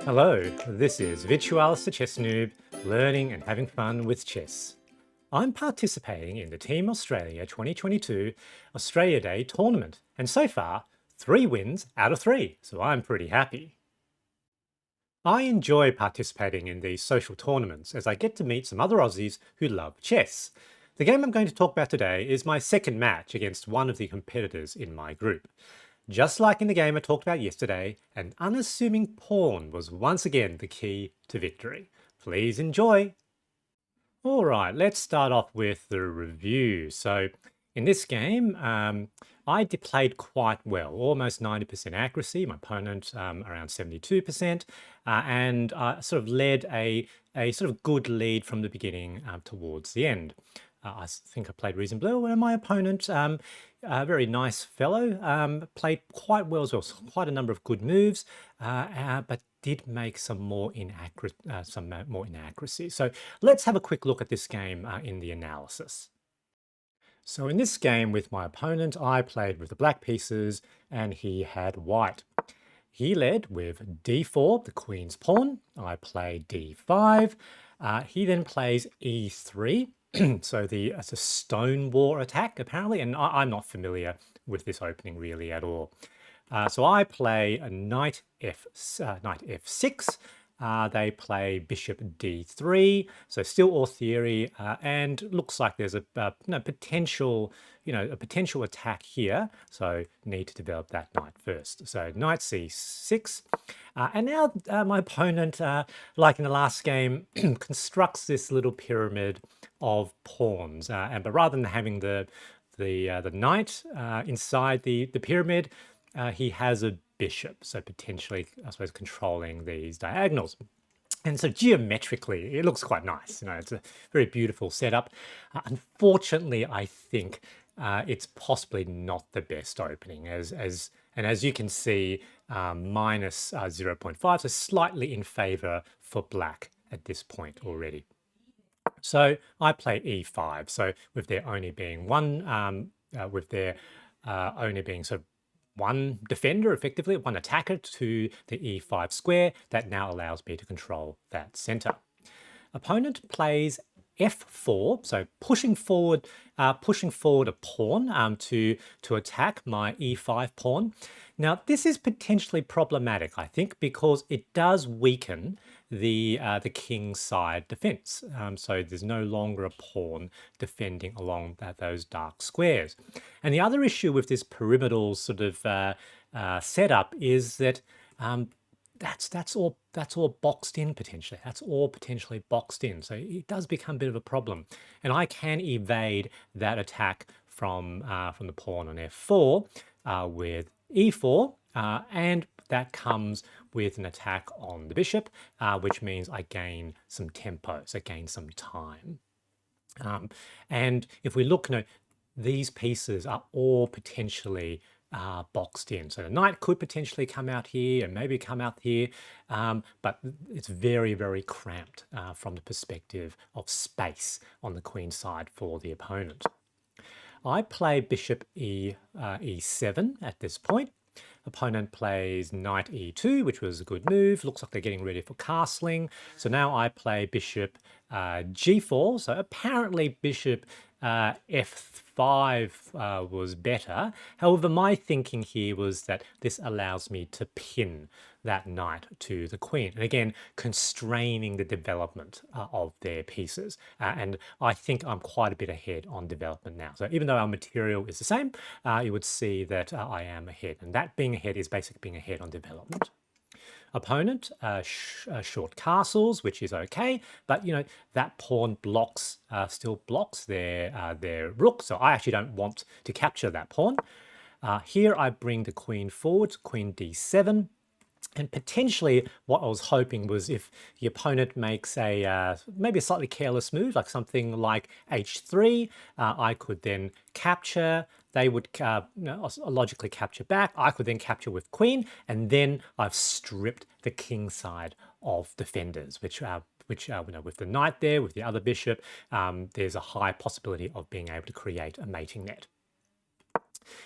Hello, this is Virtualis the Chess Noob, learning and having fun with chess. I'm participating in the Team Australia 2022 Australia Day tournament, and so far, 3 wins out of 3, so I'm pretty happy. I enjoy participating in these social tournaments as I get to meet some other Aussies who love chess. The game I'm going to talk about today is my second match against one of the competitors in my group. Just like in the game I talked about yesterday, an unassuming pawn was once again the key to victory. Please enjoy! Alright, let's start off with the review. So in this game, I played quite well, almost 90% accuracy, my opponent around 72%, and sort of led a sort of good lead from the beginning towards the end. I think I played reasonably well, and my opponent, a very nice fellow, played quite well as well. So quite a number of good moves, but did make some more inaccuracies. So let's have a quick look at this game in the analysis. So in this game with my opponent, I played with the black pieces and he had white. He led with d4, the queen's pawn. I played d5. He then plays e3. So it's a Stonewall Attack, apparently, and I'm not familiar with this opening really at all. So I play a knight f6. They play bishop d3, so still all theory, and looks like there's a potential attack here. So need to develop that knight first. So knight c6, and now my opponent, like in the last game, constructs this little pyramid of pawns, but rather than having the knight inside the pyramid, he has a bishop, so potentially, I suppose, controlling these diagonals. And so geometrically, it looks quite nice. It's a very beautiful setup. Unfortunately, I think it's possibly not the best opening, as you can see, minus 0.5, so slightly in favor for black at this point already. So I play e5. So with there only being one, only being sort of one defender, effectively, one attacker to the e5 square, that now allows me to control that center. Opponent plays f4, so pushing forward a pawn to attack my e5 pawn. Now, this is potentially problematic, I think, because it does weaken the king's side defense. So there's no longer a pawn defending along those dark squares. And the other issue with this pyramidal sort of setup is that that's all boxed in potentially. That's all potentially boxed in. So it does become a bit of a problem. And I can evade that attack from the pawn on f4 with e4, and that comes with an attack on the bishop, which means I gain some tempo, so gain some time. And if we look, these pieces are all potentially boxed in. So the knight could potentially come out here and maybe come out here, but it's very, very cramped from the perspective of space on the queen side for the opponent. I play bishop e7 at this point. Opponent plays knight e2, which was a good move. Looks like they're getting ready for castling. So now I play bishop g4. So apparently bishop f5 was better. However, my thinking here was that this allows me to pin that knight to the queen. And again, constraining the development of their pieces. And I think I'm quite a bit ahead on development now. So even though our material is the same, you would see that I am ahead. And that being ahead is basically being ahead on development. Opponent, short castles, which is okay, but that pawn still blocks their rook, so I actually don't want to capture that pawn. Here I bring the queen forward, queen d7, and potentially what I was hoping was if the opponent makes maybe a slightly careless move, like something like h3, I could then capture. They would logically capture back. I could then capture with queen, and then I've stripped the king side of defenders, which with the knight there, with the other bishop, there's a high possibility of being able to create a mating net.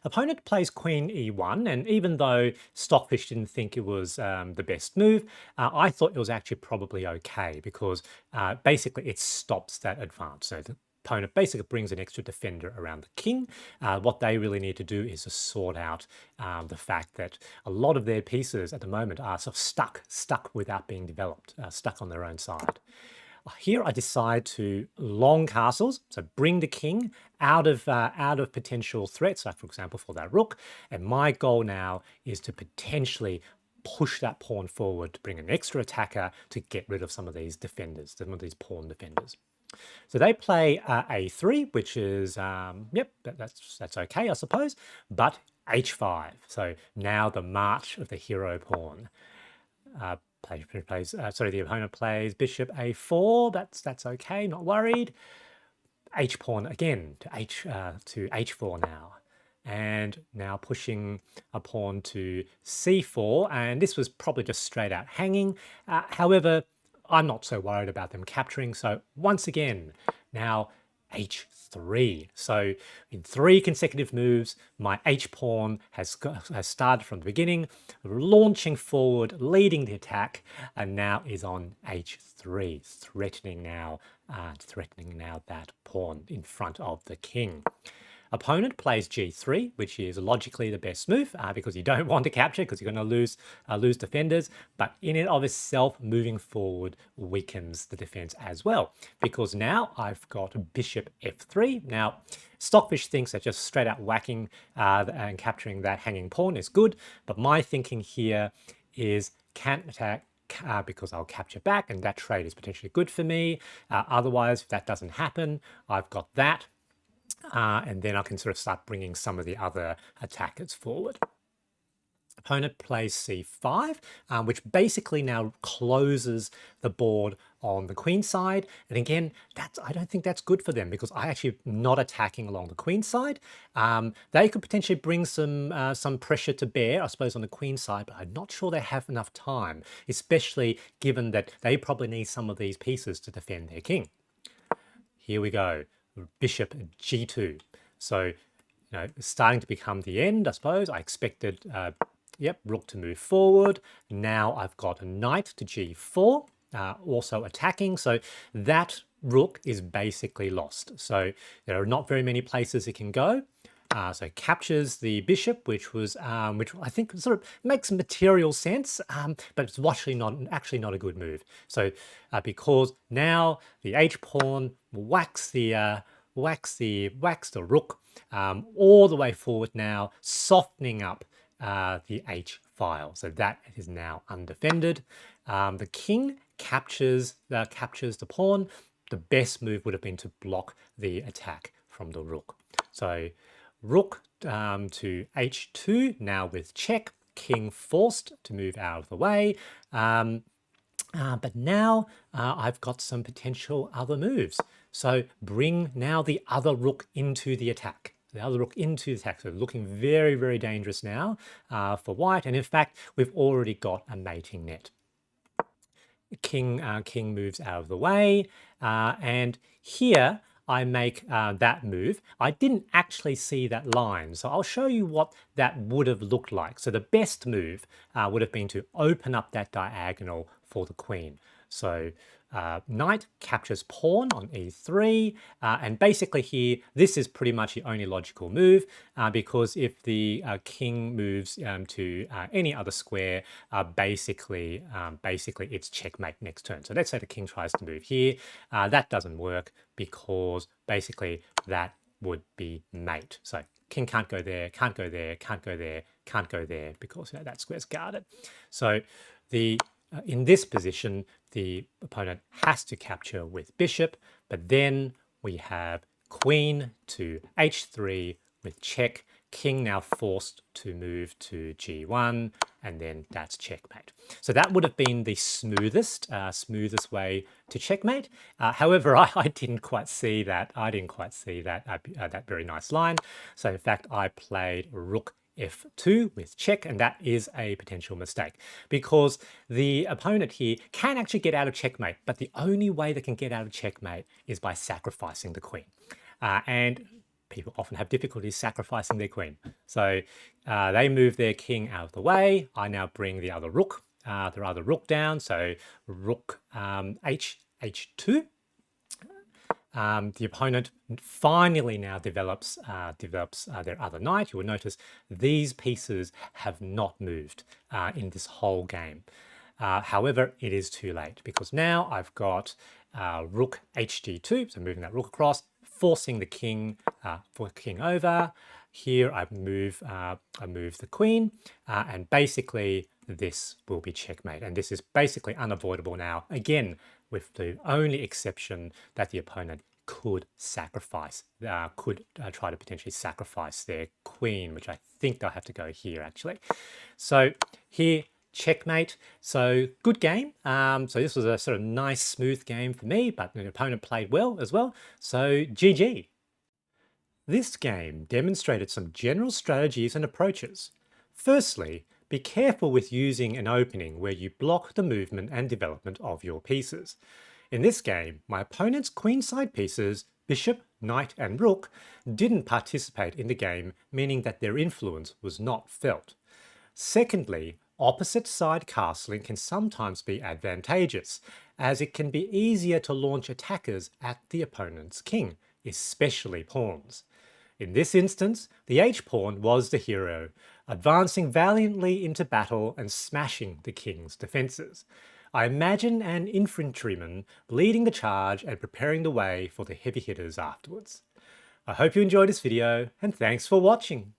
Opponent plays queen e1, and even though Stockfish didn't think it was the best move, I thought it was actually probably okay because basically it stops that advance. So the opponent basically brings an extra defender around the king. What they really need to do is to sort out the fact that a lot of their pieces at the moment are sort of stuck without being developed, stuck on their own side. Here I decide to long castles, so bring the king out of potential threats, like for example for that rook. And my goal now is to potentially push that pawn forward to bring an extra attacker to get rid of some of these defenders, some of these pawn defenders. So they play a3, which is yep, that's okay, I suppose. But h5. So now the march of the hero pawn. The opponent plays bishop a4. That's okay, not worried. H pawn again to h4 now, and now pushing a pawn to c4. And this was probably just straight out hanging. However, I'm not so worried about them capturing. So once again, now h3. So in 3 consecutive moves, my h-pawn has started from the beginning, launching forward, leading the attack, and now is on h3, threatening now that pawn in front of the king. Opponent plays g3, which is logically the best move because you don't want to capture because you're going to lose defenders. But in and of itself, moving forward weakens the defense as well because now I've got bishop f3. Now, Stockfish thinks that just straight out whacking and capturing that hanging pawn is good. But my thinking here is can't attack because I'll capture back, and that trade is potentially good for me. Otherwise, if that doesn't happen, I've got that. And then I can sort of start bringing some of the other attackers forward. Opponent plays c5, which basically now closes the board on the queen side. And again, I don't think that's good for them because I actually am not attacking along the queen side. They could potentially bring some pressure to bear, I suppose, on the queen side, but I'm not sure they have enough time, especially given that they probably need some of these pieces to defend their king. Here we go. Bishop g2. So, starting to become the end, I suppose. I expected, rook to move forward. Now I've got a knight to g4, also attacking. So that rook is basically lost. So there are not very many places it can go. So it captures the bishop, which I think sort of makes material sense, but it's actually not a good move. So because now the h pawn whacks the rook all the way forward now, softening up the h file. So that is now undefended. The king captures the pawn. The best move would have been to block the attack from the rook. So rook to h2, now with check, king forced to move out of the way. But now I've got some potential other moves. So bring now the other rook into the attack. The other rook into the attack. So looking very, very dangerous now for white. And in fact, we've already got a mating net. King moves out of the way. And here I make that move. I didn't actually see that line, so I'll show you what that would have looked like. So the best move would have been to open up that diagonal for the queen. So knight captures pawn on e3, and basically here, this is pretty much the only logical move because if the king moves to any other square, basically it's checkmate next turn. So let's say the king tries to move here. That doesn't work because basically that would be mate. So king can't go there, can't go there, can't go there, can't go there because that square's guarded. So in this position, the opponent has to capture with bishop, but then we have queen to h3 with check, king now forced to move to g1, and then that's checkmate. So that would have been the smoothest way to checkmate. However, I didn't quite see that. I didn't quite see that very nice line. So in fact, I played rook f2 with check, and that is a potential mistake because the opponent here can actually get out of checkmate, but the only way they can get out of checkmate is by sacrificing the queen. And people often have difficulty sacrificing their queen. So they move their king out of the way. I now bring the other rook down. So rook h2. The opponent finally now develops their other knight. You will notice these pieces have not moved in this whole game. However, it is too late because now I've got rook hd2, so moving that rook across, forcing the king over. Here I move the queen, and basically this will be checkmate. And this is basically unavoidable now. Again, with the only exception that the opponent could sacrifice, could try to potentially sacrifice their queen, which I think they'll have to go here actually. So here, checkmate. So good game. So this was a sort of nice, smooth game for me, but the opponent played well as well. So GG. This game demonstrated some general strategies and approaches. Firstly, be careful with using an opening where you block the movement and development of your pieces. In this game, my opponent's queenside pieces, bishop, knight and rook, didn't participate in the game, meaning that their influence was not felt. Secondly, opposite side castling can sometimes be advantageous, as it can be easier to launch attackers at the opponent's king, especially pawns. In this instance, the h-pawn was the hero, advancing valiantly into battle and smashing the king's defences. I imagine an infantryman leading the charge and preparing the way for the heavy hitters afterwards. I hope you enjoyed this video, and thanks for watching.